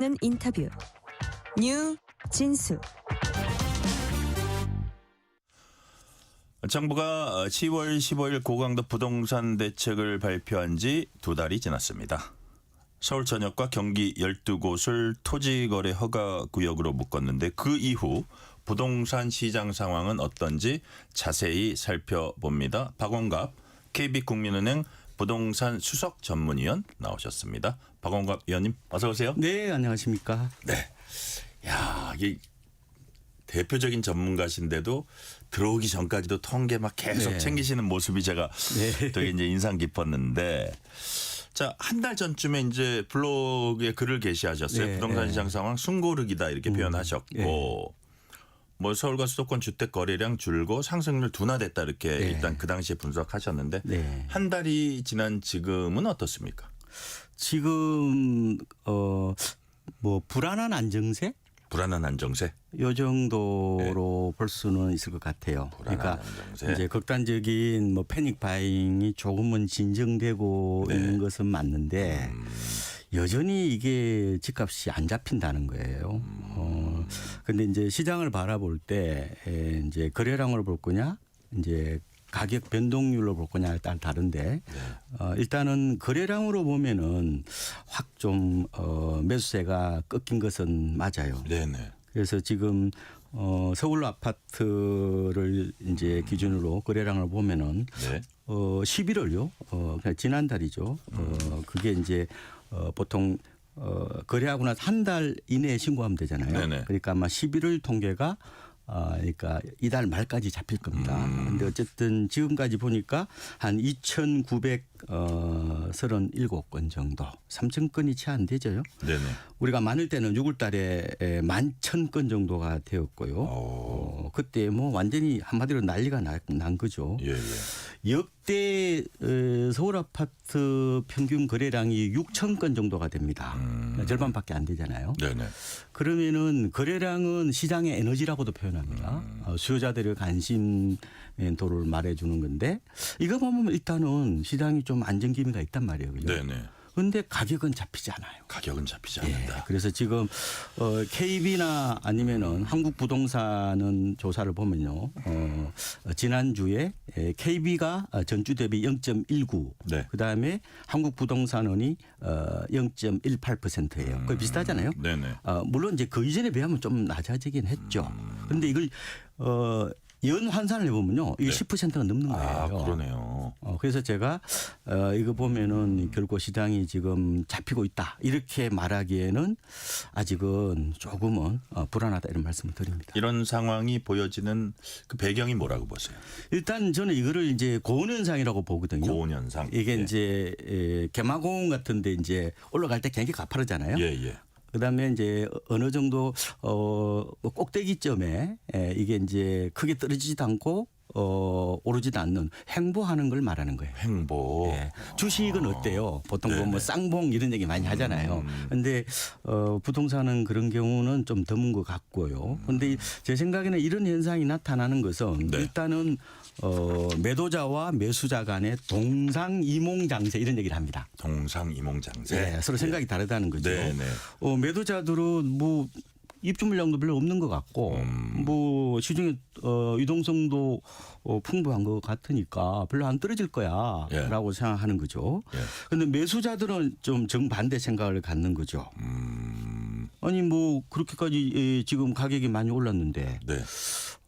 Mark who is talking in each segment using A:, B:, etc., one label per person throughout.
A: 는 인터뷰 뉴 진수.
B: 정부가 10월 15일 고강도 부동산 대책을 발표한 지 2달이 지났습니다. 서울 전역과 경기 12곳을 토지거래 허가구역으로 묶었는데 그 이후 부동산 시장 상황은 어떤지 자세히 살펴봅니다. 박원갑 KB국민은행 부동산 수석 전문위원 나오셨습니다. 박원갑 위원님 어서 오세요.
C: 네, 안녕하십니까.
B: 네. 야, 이게 대표적인 전문가신데도 들어오기 전까지도 통계 막 계속
C: 네.
B: 챙기시는 모습이 제가
C: 네.
B: 되게 이제 인상 깊었는데, 자, 한 달 전쯤에 이제 블로그에 글을 게시하셨어요.
C: 네.
B: 부동산 시장 상황 숨고르기다 이렇게 표현하셨고,
C: 네.
B: 뭐 서울과 수도권 주택 거래량 줄고 상승률 둔화됐다 이렇게
C: 네.
B: 일단 그 당시에 분석하셨는데,
C: 네.
B: 한 달이 지난 지금은 어떻습니까?
C: 지금 뭐 불안한 안정세
B: 불안한 안정세?
C: 요 정도로 볼 수는 있을 것 같아요. 그러니까
B: 안정세.
C: 이제 극단적인 뭐 패닉 바잉이 조금은 진정되고
B: 네.
C: 있는 것은 맞는데 여전히 이게 집값이 안 잡힌다는 거예요. 근데 이제 시장을 바라볼 때 이제 거래량으로 볼 거냐, 이제 가격 변동률로 볼 거냐에 따라 다른데 일단은 거래량으로 보면은 확 좀 매수세가 꺾인 것은 맞아요.
B: 네네.
C: 그래서 지금 서울 아파트를 이제 기준으로 거래량을 보면은
B: 네.
C: 11월요. 그냥 지난달이죠. 그게 이제 보통 거래하고 나서 한 달 이내에 신고하면 되잖아요.
B: 네네.
C: 그러니까 아마 11월 통계가 그러니까 이달 말까지 잡힐 겁니다. 그런데 어쨌든 지금까지 보니까 한 2,937건 정도, 3,000건이 채 안 되죠.
B: 네네.
C: 우리가 많을 때는 6월 달에 11,000건 정도가 되었고요. 그때 뭐 완전히 한마디로 난리가 난 거죠.
B: 예, 예.
C: 역대 서울 아파트 평균 거래량이 6,000건 정도가 됩니다. 절반밖에 안 되잖아요.
B: 네네.
C: 그러면은 거래량은 시장의 에너지라고도 표현합니다. 수요자들의 관심도를 말해주는 건데 이거 보면 일단은 시장이 좀 안정 기미가 있단 말이에요. 그죠?
B: 네네.
C: 그런데 가격은 잡히지 않아요.
B: 가격은 잡히지
C: 예.
B: 않는다.
C: 그래서 지금 KB나 아니면은 한국부동산은 조사를 보면요. 지난주에 KB가 전주 대비 0.19.
B: 네.
C: 그다음에 한국부동산원이 0.18%예요. 거의 비슷하잖아요.
B: 네네.
C: 물론 이제 그 이전에 비하면 좀 낮아지긴 했죠. 그런데 이걸 연 환산을 해보면요. 이게
B: 네.
C: 10%가 넘는 거예요.
B: 아, 그러네요.
C: 그래서 제가 이거 보면은 결국 시장이 지금 잡히고 있다 이렇게 말하기에는 아직은 조금은 불안하다 이런 말씀을 드립니다.
B: 이런 상황이 보여지는 그 배경이 뭐라고 보세요?
C: 일단 저는 이거를 이제 고온현상이라고 보거든요.
B: 고온현상.
C: 이게
B: 예.
C: 이제 개마고온 같은데 이제 올라갈 때 굉장히 가파르잖아요.
B: 예, 예.
C: 그다음에 이제 어느 정도 꼭대기점에 이게 이제 크게 떨어지지도 않고 오르지도 않는 횡보하는 걸 말하는 거예요.
B: 횡보.
C: 예. 주식은 어때요? 보통
B: 네네.
C: 뭐 쌍봉 이런 얘기 많이 하잖아요. 그런데 부동산은 그런 경우는 좀 드문 것 같고요. 그런데 제 생각에는 이런 현상이 나타나는 것은
B: 네.
C: 일단은 매도자와 매수자 간의 동상이몽장세 이런 얘기를 합니다.
B: 동상이몽장세.
C: 예, 서로 생각이 다르다는 거죠.
B: 네네.
C: 매도자들은 뭐 입주 물량도 별로 없는 것 같고 뭐 시중에 유동성도 풍부한 것 같으니까 별로 안 떨어질 거야라고
B: 예.
C: 생각하는 거죠. 그런데 매수자들은 좀 정반대 생각을 갖는 거죠. 아니 뭐 그렇게까지 지금 가격이 많이 올랐는데
B: 네.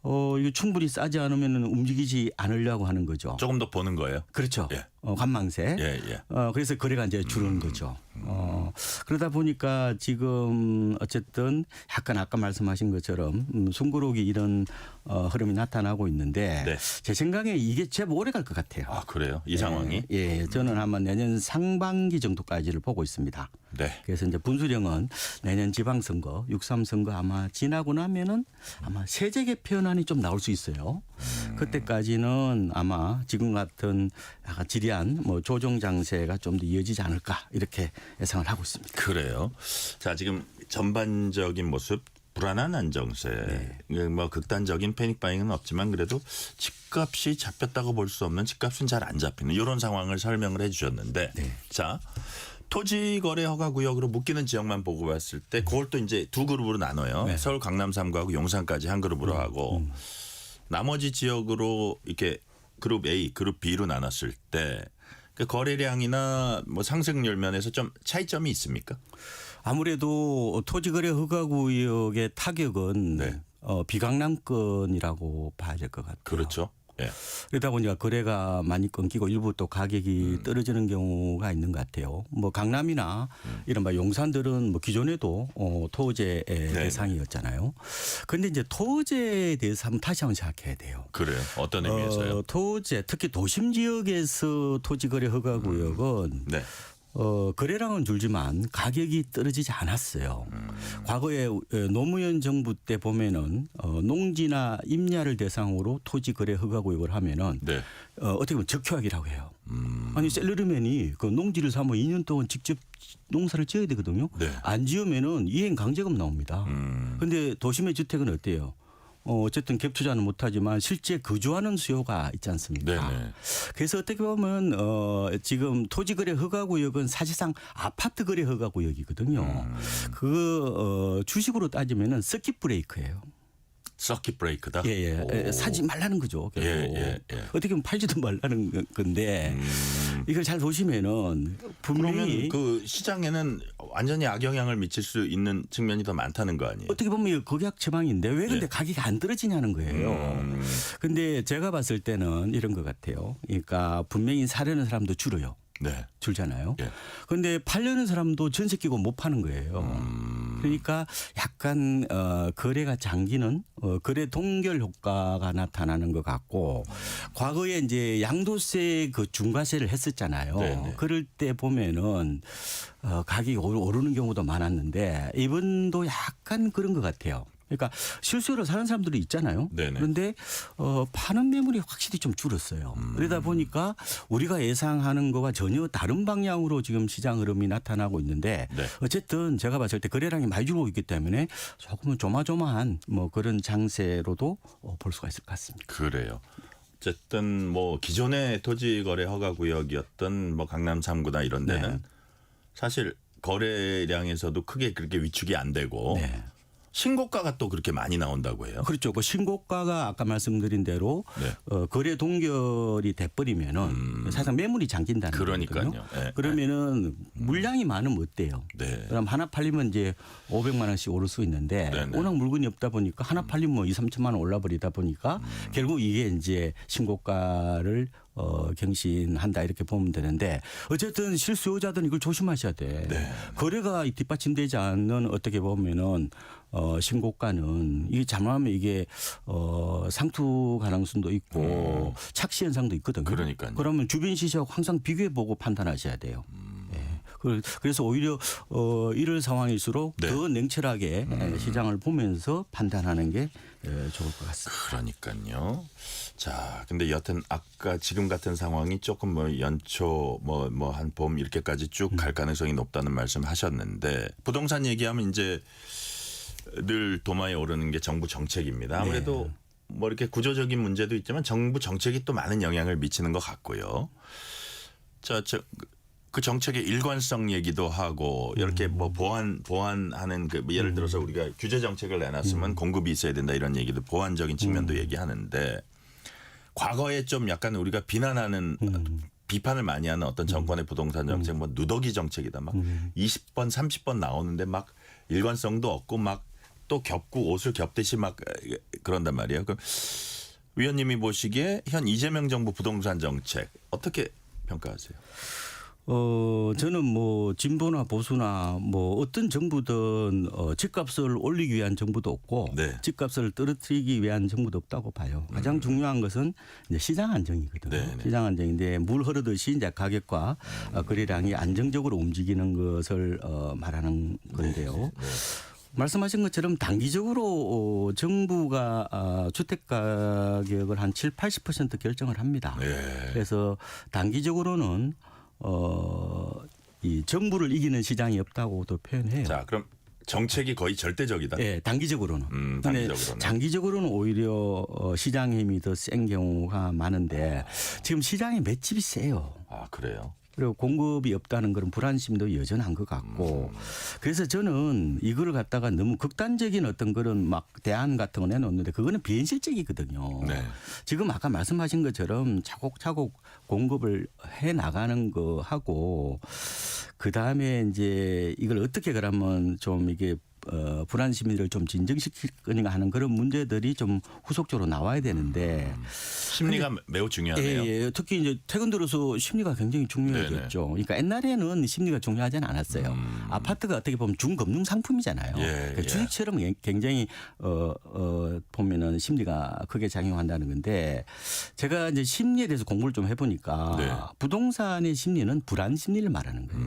C: 이거 충분히 싸지 않으면 움직이지 않으려고 하는 거죠.
B: 조금 더 보는 거예요?
C: 그렇죠.
B: 예.
C: 관망세.
B: 예, 예.
C: 그래서 거래가 이제 줄는 거죠. 그러다 보니까 지금 어쨌든 약간 아까 말씀하신 것처럼 숨고르기 이런 흐름이 나타나고 있는데
B: 네.
C: 제 생각에 이게 제법 오래 갈 것 같아요.
B: 아, 그래요? 이 상황이?
C: 예, 저는 아마 내년 상반기 정도까지를 보고 있습니다.
B: 네.
C: 그래서 이제 분수령은 내년 지방선거, 6.3 선거 아마 지나고 나면은 아마 세제 개편안이 좀 나올 수 있어요. 그때까지는 아마 지금 같은 약간 지리한 뭐 조정 장세가 좀 더 이어지지 않을까 이렇게 예상을 하고 있습니다.
B: 그래요. 자, 지금 전반적인 모습 불안한 안정세. 뭐 극단적인 패닉 바잉은 없지만 그래도 집값이 잡혔다고 볼 수 없는 집값은 잘 안 잡히는 이런 상황을 설명을 해 주셨는데 자, 토지거래 허가구역으로 묶이는 지역만 보고 봤을 때 그걸 또 이제 두 그룹으로 나눠요.
C: 네.
B: 서울 강남 3구하고 용산까지 한 그룹으로 하고 나머지 지역으로 이렇게 그룹 A, 그룹 B로 나눴을 때 그 거래량이나 뭐 상승률 면에서 좀 차이점이 있습니까?
C: 아무래도 토지거래 허가구역의 타격은
B: 네.
C: 비강남권이라고 봐야 될 것 같아요.
B: 그렇죠. 예.
C: 그러다 보니까 거래가 많이 끊기고 일부 또 가격이 떨어지는 경우가 있는 것 같아요. 뭐 강남이나 이른바 용산들은 뭐 기존에도 토지의 대상이었잖아요. 그런데 이제 토지에 대해서 한번 다시 한번 생각해야 돼요.
B: 그래요. 어떤 의미에서요?
C: 토지 특히 도심 지역에서 토지거래 허가구역은
B: 네.
C: 거래량은 줄지만 가격이 떨어지지 않았어요. 과거에 노무현 정부 때 보면은 농지나 임야를 대상으로 토지 거래 허가구역을 하면은
B: 네.
C: 어떻게 보면 적효하기라고 해요. 아니 셀러리맨이 그 농지를 사면 2년 동안 직접 농사를 지어야 되거든요.
B: 네.
C: 안 지으면은 이행 강제금 나옵니다. 그런데 도심의 주택은 어때요? 어쨌든 갭 투자는 못하지만 실제 거주하는 수요가 있지 않습니까?
B: 네네.
C: 그래서 어떻게 보면 지금 토지거래 허가구역은 사실상 아파트 거래 허가구역이거든요. 주식으로 따지면은 서킷 브레이크예요.
B: 서킷 브레이크다.
C: 예. 사지 말라는 거죠. 결국.
B: 예.
C: 어떻게 보면 팔지도 말라는 건데 이걸 잘 보시면은 분명히
B: 그러면 그 시장에는 완전히 악영향을 미칠 수 있는 측면이 더 많다는 거 아니에요?
C: 어떻게 보면 이거 극약 처방인데 왜 근데 가격이 안 떨어지냐는 거예요. 근데 제가 봤을 때는 이런 것 같아요. 그러니까 분명히 사려는 사람도 줄어요.
B: 네.
C: 줄잖아요.
B: 예.
C: 그런데 팔려는 사람도 전세 끼고 못 파는 거예요. 그러니까 약간 거래가 잠기는 거래 동결 효과가 나타나는 것 같고 과거에 이제 양도세 그 중과세를 했었잖아요.
B: 네네.
C: 그럴 때 보면은 가격이 오르는 경우도 많았는데 이번도 약간 그런 것 같아요. 그러니까 실수로 사는 사람들이 있잖아요.
B: 네네.
C: 그런데 파는 매물이 확실히 좀 줄었어요. 그러다 보니까 우리가 예상하는 거와 전혀 다른 방향으로 지금 시장 흐름이 나타나고 있는데
B: 네.
C: 어쨌든 제가 봤을 때 거래량이 많이 줄고 있기 때문에 조금은 조마조마한 뭐 그런 장세로도 볼 수가 있을 것 같습니다.
B: 그래요. 어쨌든 뭐 기존의 토지거래 허가구역이었던 뭐 강남 3구나 이런 데는
C: 네.
B: 사실 거래량에서도 크게 그렇게 위축이 안 되고
C: 네.
B: 신고가가 또 그렇게 많이 나온다고 해요.
C: 그렇죠. 그 신고가가 아까 말씀드린 대로
B: 네.
C: 거래 동결이 돼버리면은 사실상 매물이 잠긴다는
B: 그러니까요.
C: 거거든요.
B: 네.
C: 그러면은 물량이 많으면 어때요?
B: 네.
C: 그럼 하나 팔리면 이제 500만 원씩 오를 수 있는데
B: 네네.
C: 워낙 물건이 없다 보니까 하나 팔리면 뭐 2, 3천만 원 올라버리다 보니까 결국 이게 이제 신고가를 경신한다 이렇게 보면 되는데 어쨌든 실수요자들은 이걸 조심하셔야 돼.
B: 네.
C: 거래가 뒷받침되지 않는 어떻게 보면은 신고가는 이게 잘못하면 이게 상투 가능성도 있고 착시 현상도 있거든요.
B: 그러니까요.
C: 그러면 주변 시세하고 항상 비교해 보고 판단하셔야 돼요. 예. 그래서 오히려 이럴 상황일수록
B: 네.
C: 더 냉철하게 시장을 보면서 판단하는 게 좋을 것 같습니다.
B: 그러니까요. 자, 근데 여튼 아까 지금 같은 상황이 조금 뭐 연초 뭐 한 봄 이렇게까지 쭉 갈 가능성이 높다는 말씀하셨는데 부동산 얘기하면 이제 늘 도마에 오르는 게 정부 정책입니다. 아무래도 뭐 이렇게 구조적인 문제도 있지만 정부 정책이 또 많은 영향을 미치는 것 같고요. 그 정책의 일관성 얘기도 하고 이렇게 뭐 보완하는 그 예를 들어서 우리가 규제 정책을 내놨으면 공급이 있어야 된다 이런 얘기도 보완적인 측면도 얘기하는데 과거에 좀 약간 우리가 비난하는 비판을 많이 하는 어떤 정권의 부동산 정책 뭐 누더기 정책이다 막 20번 30번 나오는데 막 일관성도 없고 막 또 겹고 옷을 겹듯이 막 그런단 말이에요. 그럼 위원님이 보시기에 현 이재명 정부 부동산 정책 어떻게 평가하세요?
C: 저는 뭐 진보나 보수나 뭐 어떤 정부든 집값을 올리기 위한 정부도 없고
B: 네.
C: 집값을 떨어뜨리기 위한 정부도 없다고 봐요. 가장 중요한 것은 이제 시장 안정이거든요.
B: 네네.
C: 시장 안정인데 물 흐르듯이 이제 가격과 거래량이 안정적으로 움직이는 것을 말하는 건데요.
B: 네.
C: 말씀하신 것처럼 단기적으로 정부가 주택 가격을 한 7, 80% 결정을 합니다.
B: 네.
C: 그래서 단기적으로는 이 정부를 이기는 시장이 없다고도 표현해요.
B: 자, 그럼 정책이 거의 절대적이다.
C: 예, 단기적으로는. 근데
B: 단기적으로는.
C: 장기적으로는 오히려 시장 힘이 더 센 경우가 많은데 지금 시장의 맷집이 세요.
B: 아, 그래요?
C: 그리고 공급이 없다는 그런 불안심도 여전한 것 같고 그래서 저는 이거를 갖다가 너무 극단적인 어떤 그런 막 대안 같은 거 내놓는데 그거는 비현실적이거든요.
B: 네.
C: 지금 아까 말씀하신 것처럼 차곡차곡 공급을 해 나가는 거 하고 그 다음에 이제 이걸 어떻게 그러면 좀 이게 불안 심리를 좀 진정시킬 거냐 하는 그런 문제들이 좀 후속적으로 나와야 되는데
B: 심리가 매우 중요하네요.
C: 예, 특히 이제 최근 들어서 심리가 굉장히 중요해졌죠. 그러니까 옛날에는 심리가 중요하지는 않았어요. 아파트가 어떻게 보면 중금융 상품이잖아요. 그러니까 주식처럼 굉장히 보면은 심리가 크게 작용한다는 건데 제가 이제 심리에 대해서 공부를 좀 해보니까 부동산의 심리는 불안 심리를 말하는 거예요.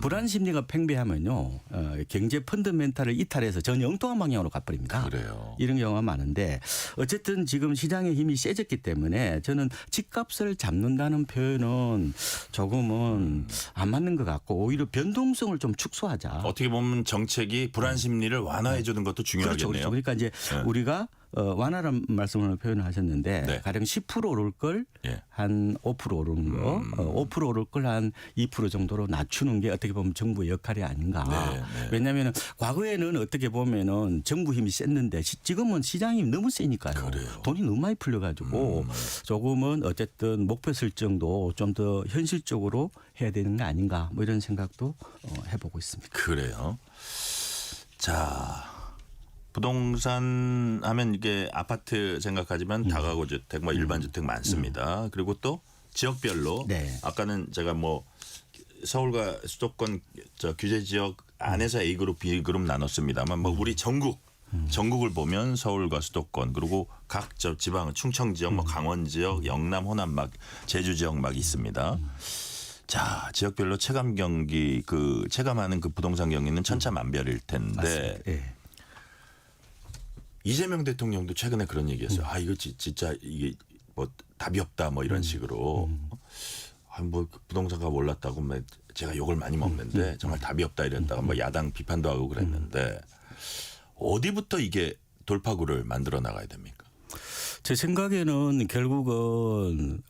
C: 불안 심리가 팽배하면요, 경제 펀더멘탈을 이탈해서 전혀 엉뚱한 방향으로 가버립니다.
B: 그래요.
C: 이런 경우가 많은데 어쨌든 지금 시장의 힘이 세졌기 때문에 저는 집값을 잡는다는 표현은 조금은 안 맞는 것 같고 오히려 변동성을 좀 축소하자.
B: 어떻게 보면 정책이 불안 심리를 완화해 주는 것도 중요하겠네요.
C: 그렇죠. 그러니까 이제 우리가 완화란 말씀을 표현을 하셨는데 가령 10% 오를 걸 한 5% 오르는 거, 5% 오를 걸 한 2% 정도로 낮추는 게 어떻게 보면 정부의 역할이 아닌가. 왜냐하면 과거에는 어떻게 보면은 정부 힘이 셌는데 지금은 시장이 너무 세니까요.
B: 그래요.
C: 돈이 너무 많이 풀려가지고 조금은 어쨌든 목표 설정도 좀 더 현실적으로 해야 되는 게 아닌가 뭐 이런 생각도 해보고 있습니다.
B: 그래요. 자. 부동산 하면 이게 아파트 생각하지만 다가구 주택, 뭐 일반 주택 많습니다. 그리고 또 지역별로 아까는 제가 뭐 서울과 수도권 규제 지역 안에서 A 그룹, B 그룹 나눴습니다만 뭐 우리 전국을 보면 서울과 수도권 그리고 각 지방 충청 지역, 뭐 강원 지역, 영남, 호남 막 제주 지역 막 있습니다. 자, 지역별로 체감 경기 체감하는 그 부동산 경기는 천차만별일 텐데. 이재명 대통령도 최근에 그런 얘기했어요. 아 이거 진짜 이게 뭐 답이 없다 뭐 이런 식으로. 뭐 부동산가 올랐다고 제가 욕을 많이 먹는데 정말 답이 없다 이랬다가 뭐 야당 비판도 하고 그랬는데 어디부터 이게 돌파구를 만들어 나가야 됩니까?
C: 제 생각에는 결국은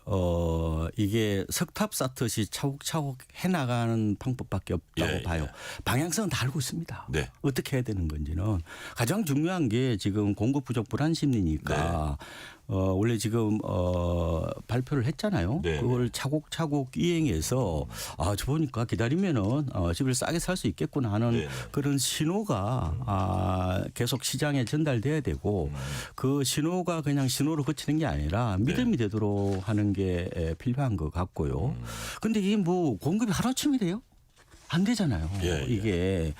C: 이게 석탑 쌓듯이 차곡차곡 해나가는 방법밖에 없다고 봐요. 방향성은 다 알고 있습니다. 어떻게 해야 되는 건지는. 가장 중요한 게 지금 공급 부족 불안 심리니까 원래 지금 발표를 했잖아요. 그걸 차곡차곡 이행해서 저 보니까 기다리면은 집을 싸게 살 수 있겠구나 하는 그런 신호가 계속 시장에 전달돼야 되고 그 신호가 그냥 신호로 그치는 게 아니라 믿음이 되도록 하는 게 필요한 것 같고요. 근데 이게 뭐 공급이 하루아침이 돼요? 안 되잖아요. 이게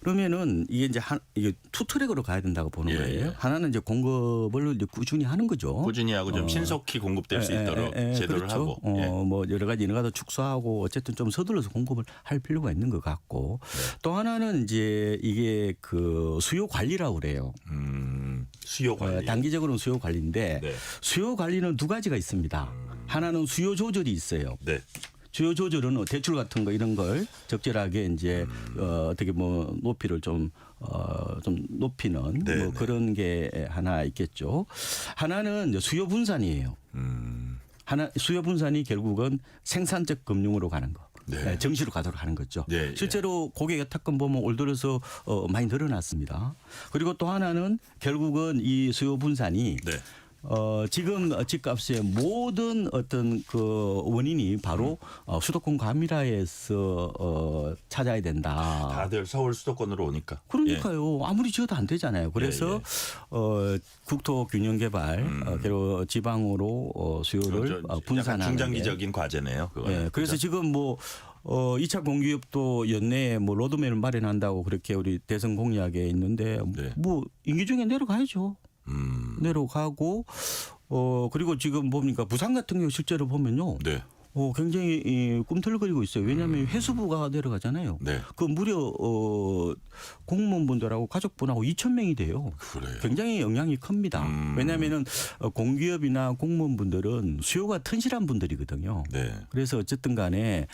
C: 그러면은 이게 이제 이게 투 트랙으로 가야 된다고 보는 거예요. 하나는 이제 공급을 이제 꾸준히 하는 거죠.
B: 꾸준히 하고 좀 신속히 공급될 수 있도록 제도를
C: 그렇죠.
B: 하고.
C: 뭐 여러 가지 인허가도 축소하고 어쨌든 좀 서둘러서 공급을 할 필요가 있는 것 같고 또 하나는 이제 이게 그 수요 관리라고 그래요.
B: 수요 관리.
C: 단기적으로는 수요 관리인데 수요 관리는 두 가지가 있습니다. 하나는 수요 조절이 있어요. 수요 조절은 대출 같은 거 이런 걸 적절하게 이제 어떻게 뭐 높이를 좀 높이는 뭐 그런 게 하나 있겠죠. 하나는 이제 수요 분산이에요. 수요 분산이 결국은 생산적 금융으로 가는 거. 정시로 가도록 하는 거죠. 실제로 고객 여타권 보면 올 들어서 많이 늘어났습니다. 그리고 또 하나는 결국은 이 수요 분산이 지금 집값의 모든 어떤 그 원인이 바로 수도권 과밀화에서 찾아야 된다.
B: 다들 서울 수도권으로 오니까.
C: 그러니까요. 아무리 지어도 안 되잖아요. 그래서 국토균형개발 그리고 지방으로 수요를 분산하는
B: 중장기적인 과제네요.
C: 그래서 지금 뭐 2차 공기업도 연내에 뭐 로드맵을 마련한다고 그렇게 우리 대선 공약에 있는데 뭐 임기 중에 내려가야죠. 내려가고 그리고 지금 뭡니까 부산 같은 경우 실제로 보면요. 굉장히 꿈틀거리고 있어요. 왜냐하면 회수부가 내려가잖아요. 그 무려 공무원분들하고 가족분하고 2,000명이 돼요. 굉장히 영향이 큽니다. 왜냐하면 공기업이나 공무원분들은 수요가 튼실한 분들이거든요. 그래서 어쨌든 간에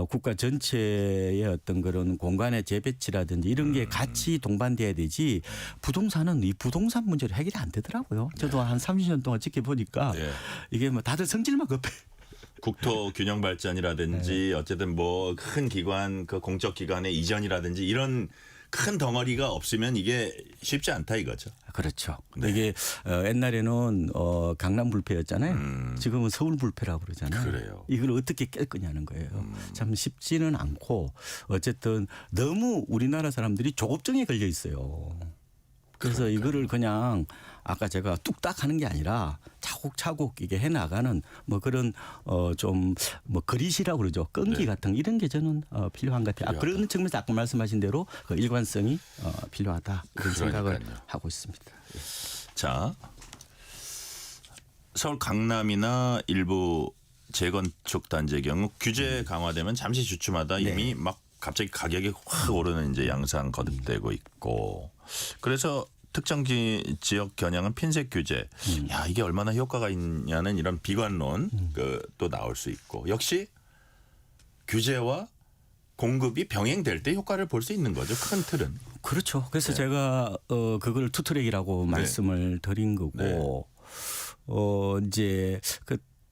C: 국가 전체의 어떤 그런 공간의 재배치라든지 이런 게 같이 동반돼야 되지 부동산은 이 부동산 문제로 해결이 안 되더라고요. 저도 한 30년 동안 지켜보니까 이게 뭐 다들 성질만 급해.
B: 국토 균형 발전이라든지 어쨌든 뭐 큰 기관 그 공적 기관의 이전이라든지 이런 큰 덩어리가 없으면 이게 쉽지 않다 이거죠.
C: 그렇죠.
B: 네.
C: 이게 옛날에는 강남 불패였잖아요. 지금은 서울 불패라고 그러잖아요.
B: 그래요.
C: 이걸 어떻게 깰 거냐는 거예요. 참 쉽지는 않고 어쨌든 너무 우리나라 사람들이 조급증에 걸려 있어요. 그래서 이거를 그냥 아까 제가 뚝딱 하는 게 아니라 차곡차곡 이게 해 나가는 뭐 그런 좀 뭐 그릿이라고 그러죠. 끈기
B: 네.
C: 같은 이런 게 저는 필요한 것 같아요. 그런 측면에서 아까 말씀하신 대로 그 일관성이 필요하다 이런 생각을
B: 그러니까요.
C: 하고 있습니다.
B: 자, 서울 강남이나 일부 재건축 단지의 경우 규제 강화되면 잠시 주춤하다 이미 막 갑자기 가격이 확 오르는 이제 양상 거듭되고 있고 그래서 특정 지역 겨냥은 핀셋 규제. 야 이게 얼마나 효과가 있냐는 이런 비관론 또 나올 수 있고 역시 규제와 공급이 병행될 때 효과를 볼 수 있는 거죠. 큰 틀은.
C: 그렇죠. 그래서 제가 그걸 투트랙이라고 말씀을 드린 거고 이제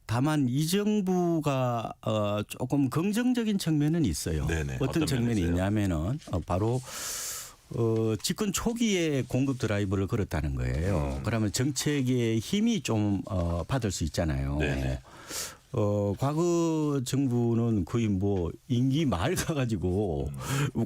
C: 다만 이 정부가 조금 긍정적인 측면은 있어요.
B: 네네.
C: 어떤
B: 어떤
C: 측면이
B: 면에서요?
C: 있냐면은 바로 집권 초기에 공급 드라이브를 걸었다는 거예요. 그러면 정책의 힘이 좀 받을 수 있잖아요.
B: 네네.
C: 과거 정부는 거의 뭐 임기 말 가가지고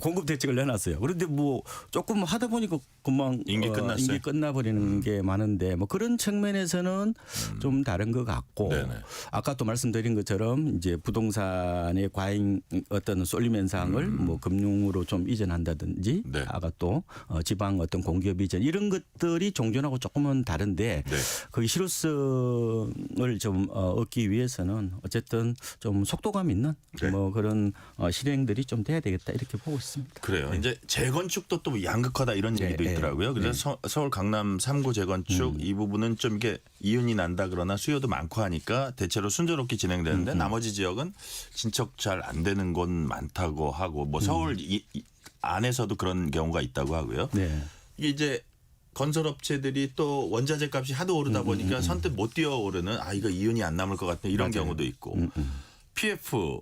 C: 공급 대책을 내놨어요. 그런데 뭐 조금 하다 보니까 금방
B: 임기 끝났어요?
C: 임기 끝나버리는 게 많은데 뭐 그런 측면에서는 좀 다른 것 같고
B: 네네.
C: 아까 또 말씀드린 것처럼 이제 부동산의 과잉 어떤 쏠림 현상을 뭐 금융으로 좀 이전한다든지
B: 네.
C: 아까 또 지방 어떤 공기업 이전 이런 것들이 종전하고 조금은 다른데
B: 네.
C: 그 실효성을 좀 얻기 위해서는 어쨌든 좀 속도감 있는
B: 네.
C: 뭐 그런 실행들이 좀 돼야 되겠다 이렇게 보고 있습니다.
B: 그래요. 이제 재건축도 또 양극화다 이런
C: 네,
B: 얘기도
C: 네,
B: 있더라고요. 그래서 서울 강남 3구 재건축 이 부분은 좀 이게 이윤이 난다 그러나 수요도 많고 하니까 대체로 순조롭게 진행되는데 나머지 지역은 진척 잘 안 되는 곳 많다고 하고 뭐 서울 이 안에서도 그런 경우가 있다고 하고요.
C: 네.
B: 이게 이제 건설업체들이 또 원자재 값이 하도 오르다 보니까 선뜻 못 뛰어오르는 이거 이윤이 안 남을 것 같은 이런 경우도 있고 PF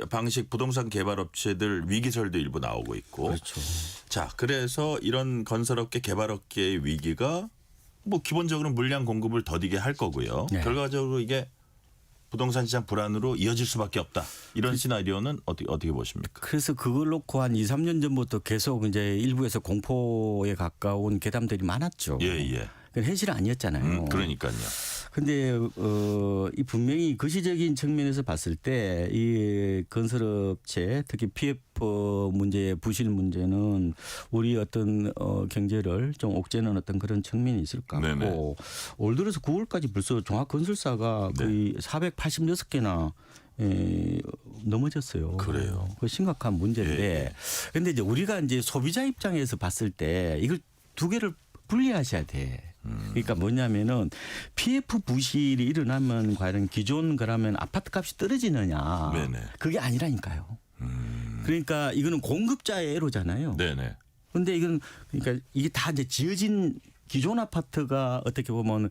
B: 방식 부동산 개발업체들 위기설도 일부 나오고 있고
C: 그렇죠.
B: 자 그래서 이런 건설업계 개발업계의 위기가 뭐 기본적으로 물량 공급을 더디게 할 거고요.
C: 네.
B: 결과적으로 이게 부동산 시장 불안으로 이어질 수밖에 없다. 이런 시나리오는 어떻게 보십니까?
C: 그래서 그걸 놓고 한 2, 3년 전부터 계속 이제 일부에서 공포에 가까운 괴담들이 많았죠.
B: 예.
C: 그건 현실은 아니었잖아요.
B: 그러니까요.
C: 근데 이 분명히 거시적인 측면에서 봤을 때 이 건설업체 특히 PF 문제의 부실 문제는 우리 어떤 경제를 좀 옥죄는 어떤 그런 측면이 있을 것 같고
B: 네네.
C: 올 들어서 9월까지 벌써 종합건설사가 거의 486개나 넘어졌어요.
B: 그래요.
C: 그 심각한 문제인데 근데 이제 우리가 이제 소비자 입장에서 봤을 때 이걸 두 개를 분리하셔야 돼. 그러니까 뭐냐면은 PF 부실이 일어나면 과연 기존 그러면 아파트 값이 떨어지느냐.
B: 네네.
C: 그게 아니라니까요. 그러니까 이거는 공급자의 애로잖아요.
B: 네네.
C: 근데 이건 그러니까 이게 다 이제 지어진 기존 아파트가 어떻게 보면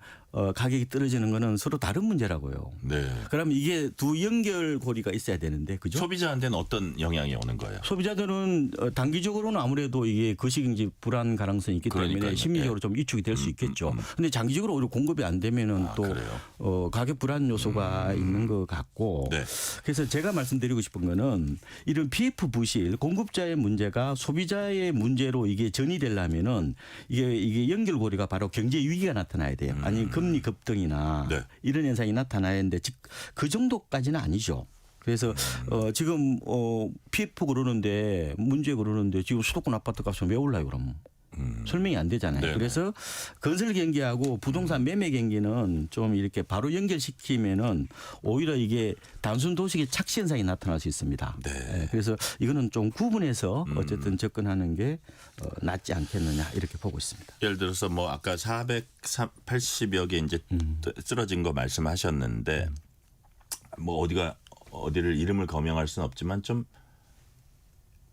C: 가격이 떨어지는 거는 서로 다른 문제라고요.
B: 네.
C: 그러면 이게 두 연결고리가 있어야 되는데 그죠?
B: 소비자한테는 어떤 영향이 오는 거예요?
C: 소비자들은 단기적으로는 아무래도 이게 거시경제 불안 가능성이 있기 때문에
B: 그러니까요.
C: 심리적으로 좀 위축이 될 수 있겠죠. 근데 장기적으로 오히려 공급이 안 되면은 또
B: 그래요?
C: 가격 불안 요소가 있는 것 같고
B: 네.
C: 그래서 제가 말씀드리고 싶은 거는 이런 PF 부실 공급자의 문제가 소비자의 문제로 이게 전이되려면은 이게 연결고리가 바로 경제 위기가 나타나야 돼요. 아니 금리 급등이나
B: 네.
C: 이런 현상이 나타나야 하는데 그 정도까지는 아니죠. 그래서 지금 PF 그러는데 문제 그러는데 지금 수도권 아파트 값은 왜 올라요 그럼? 설명이 안 되잖아요.
B: 네네.
C: 그래서 건설 경기하고 부동산 매매 경기는 좀 이렇게 바로 연결시키면은 오히려 이게 단순 도식의 착시 현상이 나타날 수 있습니다.
B: 네.
C: 예, 그래서 이거는 좀 구분해서 어쨌든 접근하는 게 낫지 않겠느냐 이렇게 보고 있습니다.
B: 예를 들어서 뭐 아까 480여 개 이제 쓰러진 거 말씀하셨는데 뭐 어디를 이름을 거명할 수는 없지만 좀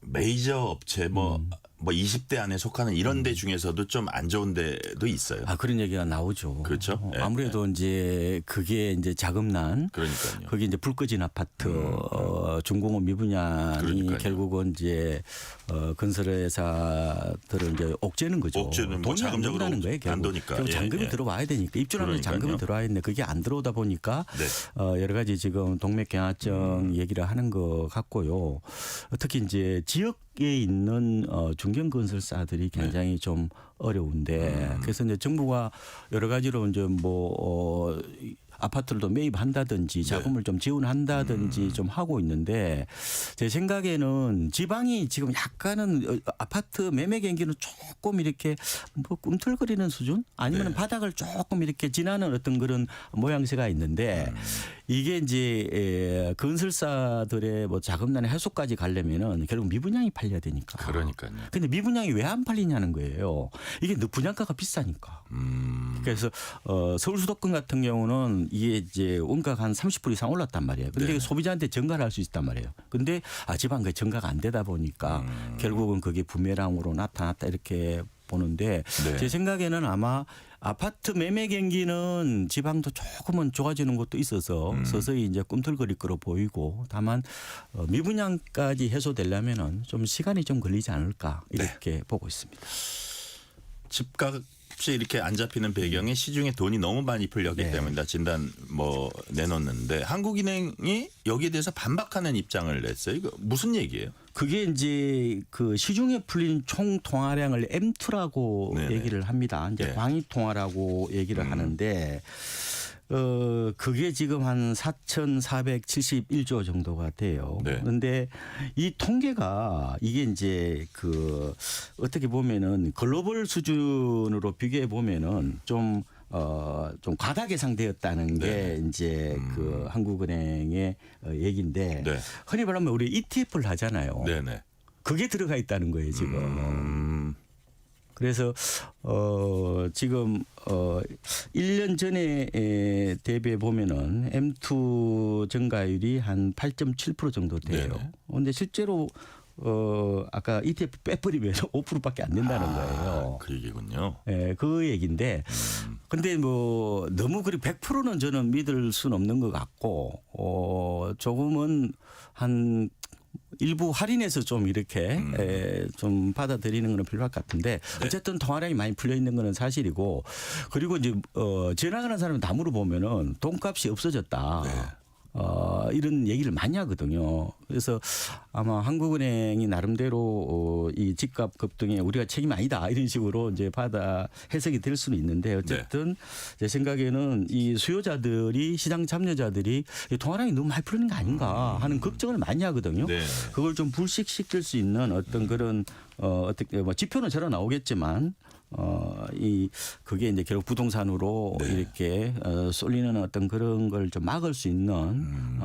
B: 메이저 업체 뭐 뭐 20대 안에 속하는 이런 데 중에서도 좀 안 좋은 데도 있어요.
C: 아, 그런 얘기가 나오죠.
B: 그렇죠. 예,
C: 아무래도 이제 그게 이제 자금난,
B: 그러니까요.
C: 그게 이제 불 꺼진 아파트, 중공업 미분양이
B: 그러니까요.
C: 결국은 이제 건설회사들을 이제 옥죄는 거죠.
B: 옥죄는 뭐
C: 돈이 안
B: 자금적으로
C: 들어가는 거예요.
B: 안
C: 결국.
B: 도니까.
C: 결국
B: 예,
C: 잔금이
B: 예.
C: 들어와야 되니까 입주하면 잔금이
B: 그러니까요.
C: 들어와야 되는데 그게 안 들어오다 보니까
B: 네.
C: 여러 가지 지금 동맥경화증 얘기를 하는 것 같고요. 특히 이제 지역에 있는 중견건설사들이 굉장히 좀 어려운데 그래서 이제 정부가 여러 가지로 이제 뭐 아파트를 더 매입한다든지 자금을 좀 지원한다든지 좀 하고 있는데 제 생각에는 지방이 지금 약간은 아파트 매매 경기는 조금 이렇게 뭐 꿈틀거리는 수준 아니면
B: 네.
C: 바닥을 조금 이렇게 지나는 어떤 그런 모양새가 있는데 이게 이제 건설사들의 뭐 자금난의 해소까지 가려면은 결국 미분양이 팔려야 되니까.
B: 그러니까요.
C: 근데 미분양이 왜 안 팔리냐는 거예요. 이게 분양가가 비싸니까. 그래서 서울 수도권 같은 경우는 이게 이제 원가가 한 30% 이상 올랐단 말이에요. 근데
B: 네.
C: 소비자한테 전가를 할 수 있단 말이에요. 근데 지방 그 전가가 안 되다 보니까 결국은 그게 부메랑으로 나타났다 이렇게 보는데
B: 네.
C: 제 생각에는 아마 아파트 매매 경기는 지방도 조금은 좋아지는 것도 있어서 서서히 이제 꿈틀거릴 거로 보이고 다만 미분양까지 해소되려면은 좀 시간이 좀 걸리지 않을까 이렇게 보고 있습니다.
B: 집값이 이렇게 안 잡히는 배경에 시중에 돈이 너무 많이 풀렸기
C: 네.
B: 때문이다. 진단 뭐 내놓는데 한국은행이 여기에 대해서 반박하는 입장을 냈어요. 이거 무슨 얘기예요?
C: 그게 이제 그 시중에 풀린 총 통화량을 M2라고
B: 네네.
C: 얘기를 합니다. 이제
B: 네.
C: 광의 통화라고 얘기를 하는데 그게 지금 한 4,471조 정도가 돼요.
B: 네.
C: 그런데 이 통계가 이게 이제 그 어떻게 보면은 글로벌 수준으로 비교해 보면은 좀 과다 계상되었다는 게
B: 네.
C: 이제 그 한국은행의 얘기인데
B: 네.
C: 흔히 말하면 우리 ETF를 하잖아요.
B: 네네.
C: 그게 들어가 있다는 거예요, 지금. 그래서 지금 1년 전에 대비해 보면은 M2 증가율이 한 8.7% 정도 돼요.
B: 네네.
C: 그런데 실제로 아까 ETF 빼버리면 5%밖에 안 된다는 거예요.
B: 그 얘기군요.
C: 예, 그 얘기인데, 근데 뭐 너무 그리 100%는 저는 믿을 수는 없는 것 같고, 조금은 한 일부 할인해서 좀 이렇게 좀 받아들이는 건 필요할 것 같은데 어쨌든 통화량이 많이 풀려 있는 건 사실이고 그리고 이제 전화하는 사람이 다 물어보면은 돈값이 없어졌다. 이런 얘기를 많이 하거든요. 그래서 아마 한국은행이 나름대로 이 집값 급등에 우리가 책임이 아니다 이런 식으로 이제 받아 해석이 될 수는 있는데 어쨌든 제 생각에는 이 수요자들이 시장 참여자들이 이 통화량이 너무 많이 풀리는 거 아닌가 하는 걱정을 많이 하거든요.
B: 네.
C: 그걸 좀 불식시킬 수 있는 어떤 그런 어떻게 뭐 지표는 저러 나오겠지만 그게 이제 결국 부동산으로
B: 네.
C: 이렇게 쏠리는 어떤 그런 걸 좀 막을 수 있는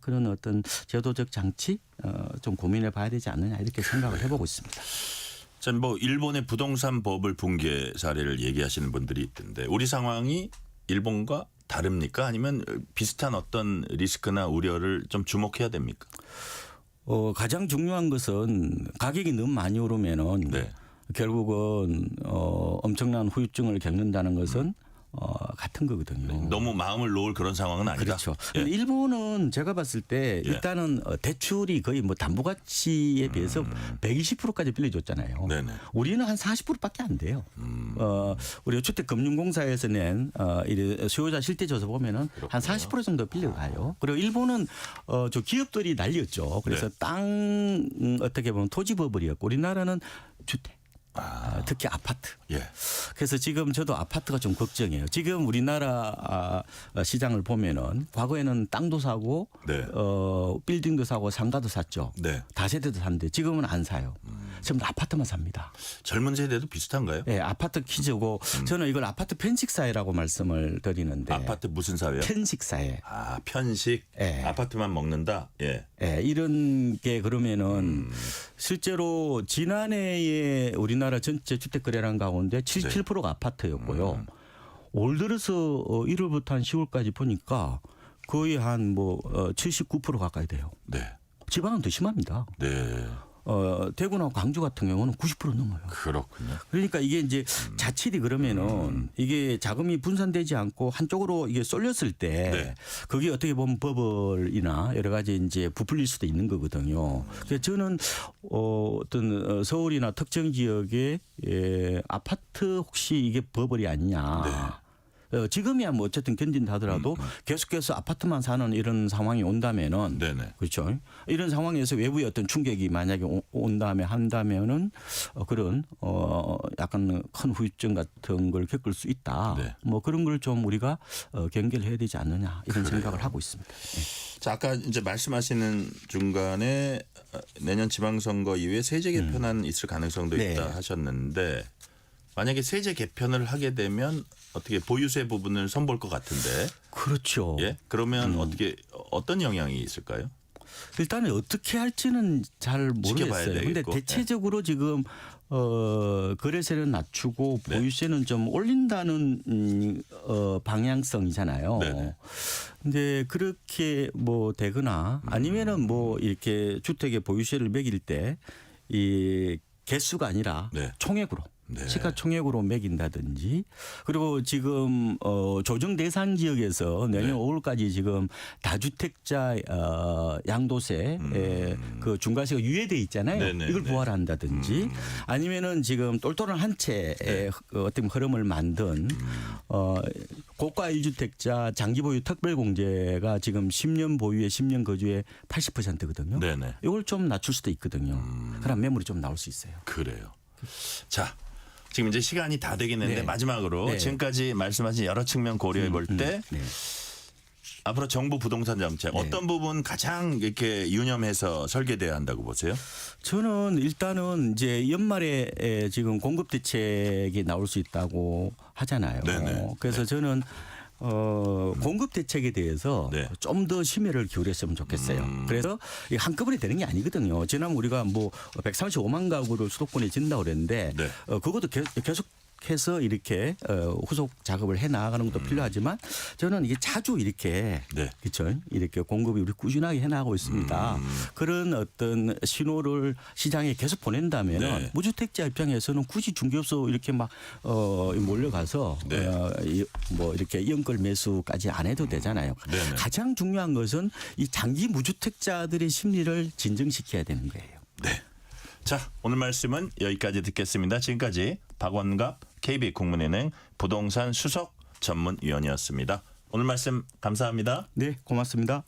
C: 그런 어떤 제도적 장치 좀 고민해 봐야 되지 않느냐 이렇게 생각을 해보고 있습니다.
B: 전 뭐 일본의 부동산 버블 붕괴 사례를 얘기하시는 분들이 있던데 우리 상황이 일본과 다릅니까? 아니면 비슷한 어떤 리스크나 우려를 좀 주목해야 됩니까?
C: 가장 중요한 것은 가격이 너무 많이 오르면은
B: 네.
C: 결국은 엄청난 후유증을 겪는다는 것은 같은 거거든요.
B: 너무 마음을 놓을 그런 상황은 아니다.
C: 그렇죠.
B: 예.
C: 근데 일본은 제가 봤을 때
B: 예.
C: 일단은 대출이 거의 뭐 담보가치에 비해서 120%까지 빌려줬잖아요.
B: 네네.
C: 우리는 한 40%밖에 안 돼요. 우리 주택금융공사에서 낸 수요자 실태조사 보면은 한 40% 정도 빌려가요. 그리고 일본은 저 기업들이 날렸죠. 그래서
B: 네.
C: 땅 어떻게 보면 토지 버블이었고 우리나라는 주택. 특히 아파트.
B: 예.
C: 그래서 지금 저도 아파트가 좀 걱정이에요. 지금 우리나라 시장을 보면은 과거에는 땅도 사고
B: 네.
C: 빌딩도 사고 상가도 샀죠.
B: 네.
C: 다세대도 샀는데 지금은 안 사요. 지금 아파트만 삽니다.
B: 젊은 세대도 비슷한가요?
C: 네, 아파트 퀴즈고 저는 이걸 아파트 편식 사회라고 말씀을 드리는데
B: 아파트 무슨 사회요?
C: 편식 사회.
B: 아, 편식.
C: 예.
B: 아파트만 먹는다. 예.
C: 네, 이런 게 그러면은 실제로 지난해에 우리나라 전체 주택 거래량 가운데 77%가 아파트였고요. 올 들어서 1월부터 한 10월까지 보니까 거의 한 뭐 79% 가까이 돼요.
B: 네.
C: 지방은 더 심합니다.
B: 네.
C: 대구나 광주 같은 경우는 90% 넘어요.
B: 그렇군요.
C: 그러니까 이게 이제 자칫이 그러면은 이게 자금이 분산되지 않고 한쪽으로 이게 쏠렸을 때
B: 네.
C: 그게 어떻게 보면 버블이나 여러 가지 이제 부풀릴 수도 있는 거거든요. 그래서 저는 어떤 서울이나 특정 지역의 아파트 혹시 이게 버블이 아니냐. 지금이야 뭐 어쨌든 견딘다 하더라도 계속해서 아파트만 사는 이런 상황이 온다면은
B: 네네.
C: 그렇죠. 이런 상황에서 외부의 어떤 충격이 만약에 온다음에 한다면은 그런 약간 큰 후유증 같은 걸 겪을 수 있다.
B: 네.
C: 뭐 그런 걸 좀 우리가 경계를 해야 되지 않느냐 이런 생각을 하고 있습니다. 네.
B: 자, 아까 이제 말씀하시는 중간에 내년 지방선거 이후에 세제 개편안 있을 가능성도
C: 네.
B: 있다 하셨는데 만약에 세제 개편을 하게 되면 어떻게 보유세 부분을 선볼 것 같은데.
C: 그렇죠.
B: 예? 그러면 어떤 영향이 있을까요?
C: 일단은 어떻게 할지는 잘
B: 지켜봐야
C: 모르겠어요. 그런데
B: 되겠고.
C: 대체적으로 지금 거래세는 낮추고
B: 네.
C: 보유세는 좀 올린다는 방향성이잖아요.
B: 네네.
C: 근데 그렇게 뭐 되거나 아니면은 뭐 이렇게 주택의 보유세를 매길 때 이 개수가 아니라
B: 네.
C: 총액으로
B: 네.
C: 시가총액으로 매긴다든지 그리고 지금 조정 대상 지역에서 내년
B: 네.
C: 5월까지 지금 다주택자 양도세 그 중과세가 유예돼 있잖아요.
B: 네네.
C: 이걸
B: 네.
C: 부활한다든지 아니면은 지금 똘똘한 한 채의
B: 네.
C: 어떤 흐름을 만든 고가 1주택자 장기 보유 특별공제가 지금 10년 보유에 10년 거주에 80%거든요.
B: 네네.
C: 이걸 좀 낮출 수도 있거든요. 그럼 매물이 좀 나올 수 있어요.
B: 그래요. 자, 지금 이제 시간이 다 되긴 했는데
C: 네.
B: 마지막으로
C: 네.
B: 지금까지 말씀하신 여러 측면 고려해 볼 때
C: 네.
B: 앞으로 정부 부동산 정책 어떤 부분 가장 이렇게 유념해서 설계돼야 한다고 보세요?
C: 저는 일단은 이제 연말에 지금 공급 대책이 나올 수 있다고 하잖아요.
B: 네네.
C: 그래서 저는 공급 대책에 대해서
B: 네.
C: 좀 더 심혈을 기울였으면 좋겠어요. 그래서 이게 한꺼번에 되는 게 아니거든요. 지난번 우리가 뭐 135만 가구를 수도권에 진다고 그랬는데
B: 네.
C: 그것도 계속해서 이렇게 후속 작업을 해 나가는 것도 필요하지만 저는 이게 자주 이렇게
B: 네.
C: 그렇죠. 이렇게 공급이 우리 꾸준하게 해 나가고 있습니다. 그런 어떤 신호를 시장에 계속 보낸다면
B: 네.
C: 무주택자 입장에서는 굳이 중개업소 이렇게 막 몰려가서
B: 네.
C: 뭐 이렇게 연끌 매수까지 안 해도 되잖아요.
B: 네네.
C: 가장 중요한 것은 이 장기 무주택자들의 심리를 진정시켜야 되는 거예요.
B: 네. 자, 오늘 말씀은 여기까지 듣겠습니다. 지금까지 박원갑 KB국민은행 부동산 수석 전문위원이었습니다. 오늘 말씀 감사합니다.
C: 네, 고맙습니다.